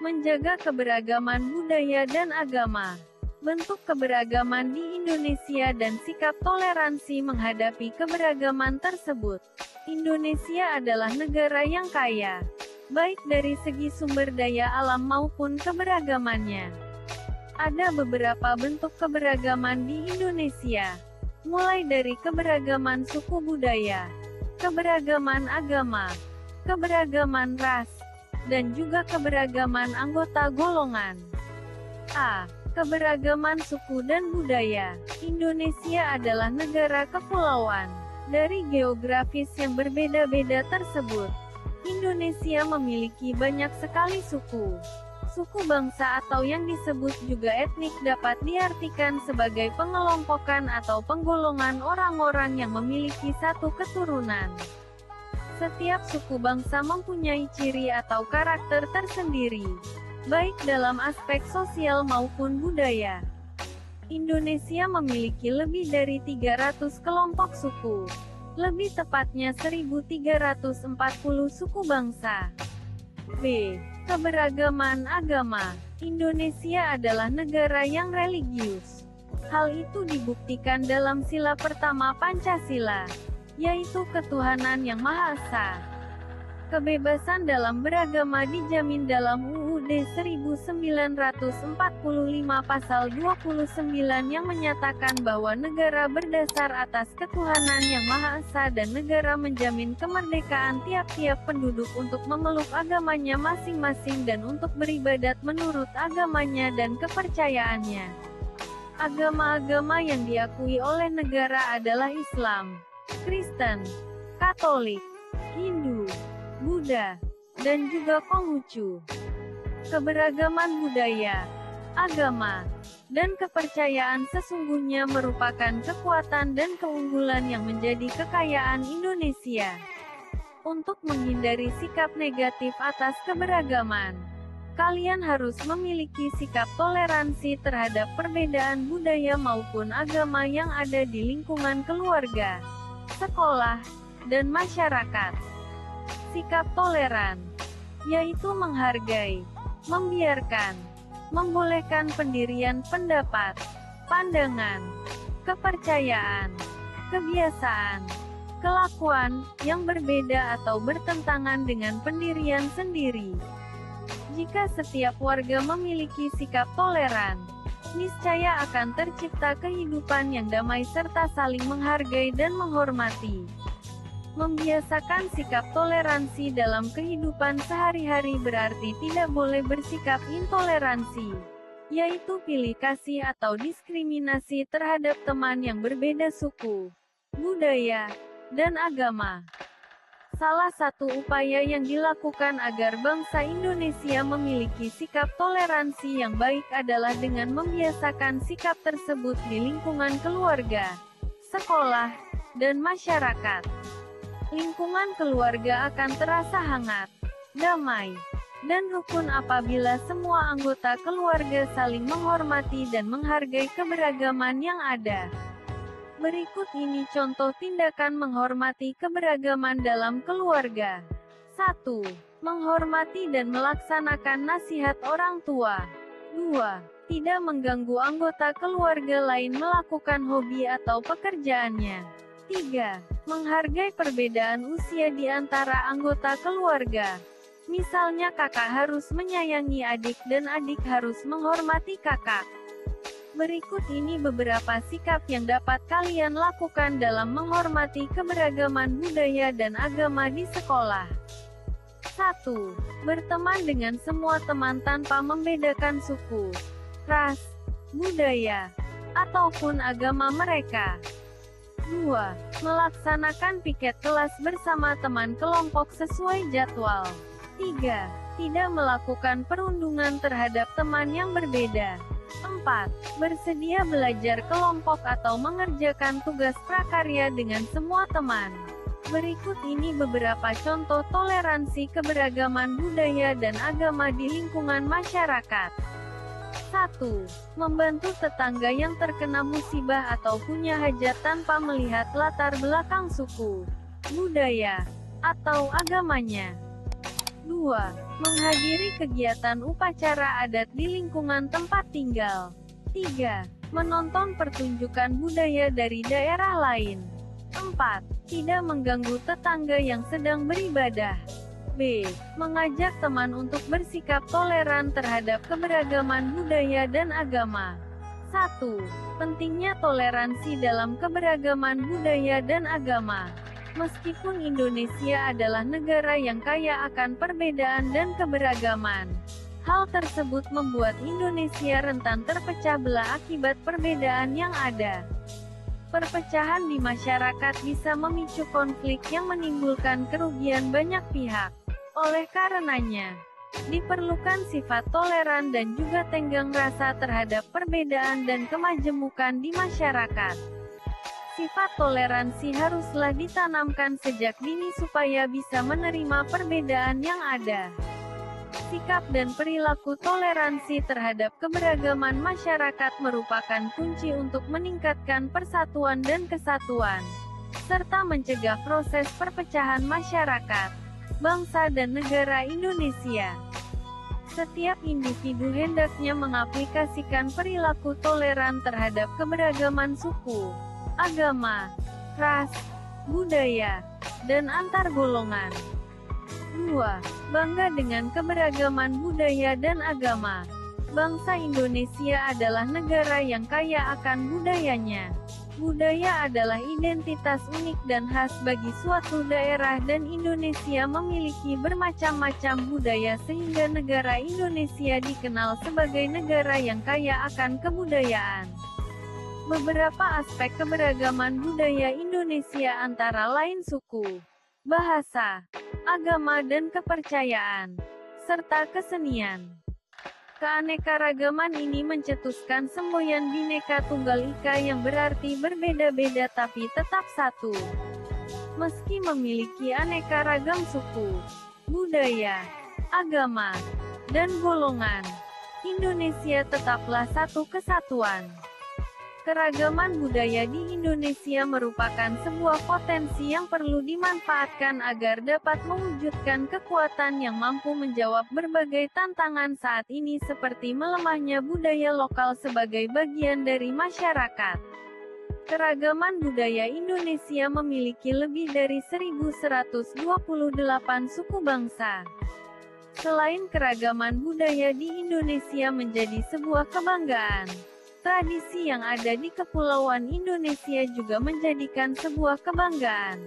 menjaga keberagaman budaya dan agama. Bentuk keberagaman di Indonesia dan sikap toleransi menghadapi keberagaman tersebut. Indonesia adalah negara yang kaya, baik dari segi sumber daya alam maupun keberagamannya. Ada beberapa bentuk keberagaman di Indonesia, mulai dari keberagaman suku budaya, keberagaman agama, keberagaman ras, dan juga keberagaman anggota golongan. A. Keberagaman suku dan budaya. Indonesia adalah negara kepulauan. Dari geografis yang berbeda-beda tersebut, Indonesia memiliki banyak sekali suku. Suku bangsa atau yang disebut juga etnik dapat diartikan sebagai pengelompokan atau penggolongan orang-orang yang memiliki satu keturunan. Setiap suku bangsa mempunyai ciri atau karakter tersendiri, baik dalam aspek sosial maupun budaya. Indonesia memiliki lebih dari 300 kelompok suku, lebih tepatnya 1.340 suku bangsa. B. Keberagaman agama. Indonesia adalah negara yang religius. Hal itu dibuktikan dalam sila pertama Pancasila, yaitu ketuhanan yang Maha Esa. Kebebasan dalam beragama dijamin dalam UUD 1945 pasal 29 yang menyatakan bahwa negara berdasar atas ketuhanan yang Maha Esa dan negara menjamin kemerdekaan tiap-tiap penduduk untuk memeluk agamanya masing-masing dan untuk beribadat menurut agamanya dan kepercayaannya. Agama-agama yang diakui oleh negara adalah Islam, Kristen, Katolik, Hindu, Buddha, dan juga Konghucu. Keberagaman budaya, agama, dan kepercayaan sesungguhnya merupakan kekuatan dan keunggulan yang menjadi kekayaan Indonesia. Untuk menghindari sikap negatif atas keberagaman, kalian harus memiliki sikap toleransi terhadap perbedaan budaya maupun agama yang ada di lingkungan keluarga, sekolah, dan masyarakat. Sikap toleran, yaitu menghargai, membiarkan, membolehkan pendirian pendapat, pandangan, kepercayaan, kebiasaan, kelakuan yang berbeda atau bertentangan dengan pendirian sendiri. Jika setiap warga memiliki sikap toleran, niscaya akan tercipta kehidupan yang damai serta saling menghargai dan menghormati. Membiasakan sikap toleransi dalam kehidupan sehari-hari berarti tidak boleh bersikap intoleransi, yaitu pilih kasih atau diskriminasi terhadap teman yang berbeda suku, budaya, dan agama. Salah satu upaya yang dilakukan agar bangsa Indonesia memiliki sikap toleransi yang baik adalah dengan membiasakan sikap tersebut di lingkungan keluarga, sekolah, dan masyarakat. Lingkungan keluarga akan terasa hangat, damai, dan rukun apabila semua anggota keluarga saling menghormati dan menghargai keberagaman yang ada. Berikut ini contoh tindakan menghormati keberagaman dalam keluarga. 1. Menghormati dan melaksanakan nasihat orang tua. 2. Tidak mengganggu anggota keluarga lain melakukan hobi atau pekerjaannya. 3. Menghargai perbedaan usia di antara anggota keluarga. Misalnya kakak harus menyayangi adik dan adik harus menghormati kakak. Berikut ini beberapa sikap yang dapat kalian lakukan dalam menghormati keberagaman budaya dan agama di sekolah. 1. Berteman dengan semua teman tanpa membedakan suku, ras, budaya, ataupun agama mereka. 2. Melaksanakan piket kelas bersama teman kelompok sesuai jadwal. 3. Tidak melakukan perundungan terhadap teman yang berbeda. 4. Bersedia belajar kelompok atau mengerjakan tugas prakarya dengan semua teman. Berikut ini beberapa contoh toleransi keberagaman budaya dan agama di lingkungan masyarakat. 1. Membantu tetangga yang terkena musibah atau punya hajat tanpa melihat latar belakang suku, budaya, atau agamanya. 2. Menghadiri kegiatan upacara adat di lingkungan tempat tinggal. 3. Menonton pertunjukan budaya dari daerah lain. 4. Tidak mengganggu tetangga yang sedang beribadah. B. Mengajak teman untuk bersikap toleran terhadap keberagaman budaya dan agama. 1. Pentingnya toleransi dalam keberagaman budaya dan agama. Meskipun Indonesia adalah negara yang kaya akan perbedaan dan keberagaman, hal tersebut membuat Indonesia rentan terpecah belah akibat perbedaan yang ada. Perpecahan di masyarakat bisa memicu konflik yang menimbulkan kerugian banyak pihak. Oleh karenanya, diperlukan sifat toleran dan juga tenggang rasa terhadap perbedaan dan kemajemukan di masyarakat. Sifat toleransi haruslah ditanamkan sejak dini supaya bisa menerima perbedaan yang ada. Sikap dan perilaku toleransi terhadap keberagaman masyarakat merupakan kunci untuk meningkatkan persatuan dan kesatuan, serta mencegah proses perpecahan masyarakat, bangsa dan negara Indonesia. Setiap individu hendaknya mengaplikasikan perilaku toleran terhadap keberagaman suku, agama, ras, budaya, dan antar golongan. 2. Bangga dengan keberagaman budaya dan agama. Bangsa Indonesia adalah negara yang kaya akan budayanya. Budaya adalah identitas unik dan khas bagi suatu daerah dan Indonesia memiliki bermacam-macam budaya sehingga negara Indonesia dikenal sebagai negara yang kaya akan kebudayaan. Beberapa aspek keberagaman budaya Indonesia antara lain suku, bahasa, agama dan kepercayaan, serta kesenian. Keanekaragaman ini mencetuskan semboyan Bhinneka Tunggal Ika yang berarti berbeda-beda tapi tetap satu. Meski memiliki aneka ragam suku, budaya, agama, dan golongan, Indonesia tetaplah satu kesatuan. Keragaman budaya di Indonesia merupakan sebuah potensi yang perlu dimanfaatkan agar dapat mewujudkan kekuatan yang mampu menjawab berbagai tantangan saat ini seperti melemahnya budaya lokal sebagai bagian dari masyarakat. Keragaman budaya Indonesia memiliki lebih dari 1.128 suku bangsa. Selain keragaman budaya di Indonesia menjadi sebuah kebanggaan, tradisi yang ada di Kepulauan Indonesia juga menjadikan sebuah kebanggaan.